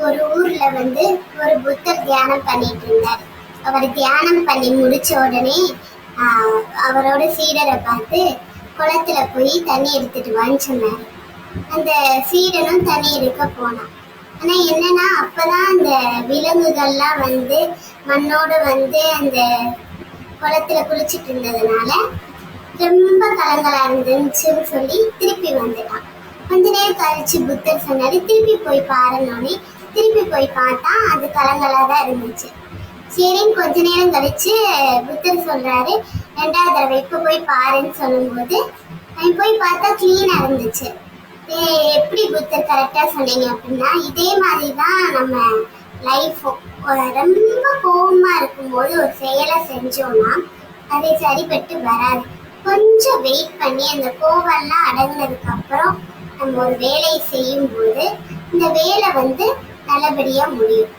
ஒரு ஊர்ல ஒரு புத்தர் தியானம் பண்ணிட்டு இருந்தார். அவர் தியானம் பண்ணி முடிச்ச உடனே அவரோட சீடரை பார்த்து குளத்துல போய் தண்ணி எடுத்துட்டு வான்னு சொன்னாரு. அந்த சீடனும் தண்ணி எடுக்க போனான். ஆனா என்னன்னா அப்பதான் அந்த விலங்குகள்லாம் மண்ணோட அந்த குளத்துல குளிச்சுட்டு இருந்ததுனால ரொம்ப கலங்கலா இருந்துச்சுன்னு சொல்லி திருப்பி வந்துட்டான். கொஞ்ச நேரம் கழிச்சு புத்தர் சொன்னாரு, திருப்பி போய் பாருன்னோடனே திருப்பி போய் பார்த்தா அது கலங்கலா தான் இருந்துச்சு. சரின்னு கொஞ்ச நேரம் கழிச்சு புத்தர் சொல்றாரு, ரெண்டாவது தடவை இப்ப போய் பாருன்னு சொல்லும்போது அவன் போய் பார்த்தா கிளீனா இருந்துச்சு. எப்படி புத்தர் கரெக்டா சொன்னீங்க அப்படின்னா, இதே மாதிரிதான் நம்ம லைஃபும். ரொம்ப கோபமா இருக்கும்போது ஒரு செயலை செஞ்சோம்னா அதை சரிபட்டு வராது. கொஞ்சம் வெயிட் பண்ணி அந்த கோவம்லாம் அடங்கினதுக்கு அப்புறம் நம்ம ஒரு வேலையை செய்யும் போது இந்த வேலை நல்லபடியா முடியும்.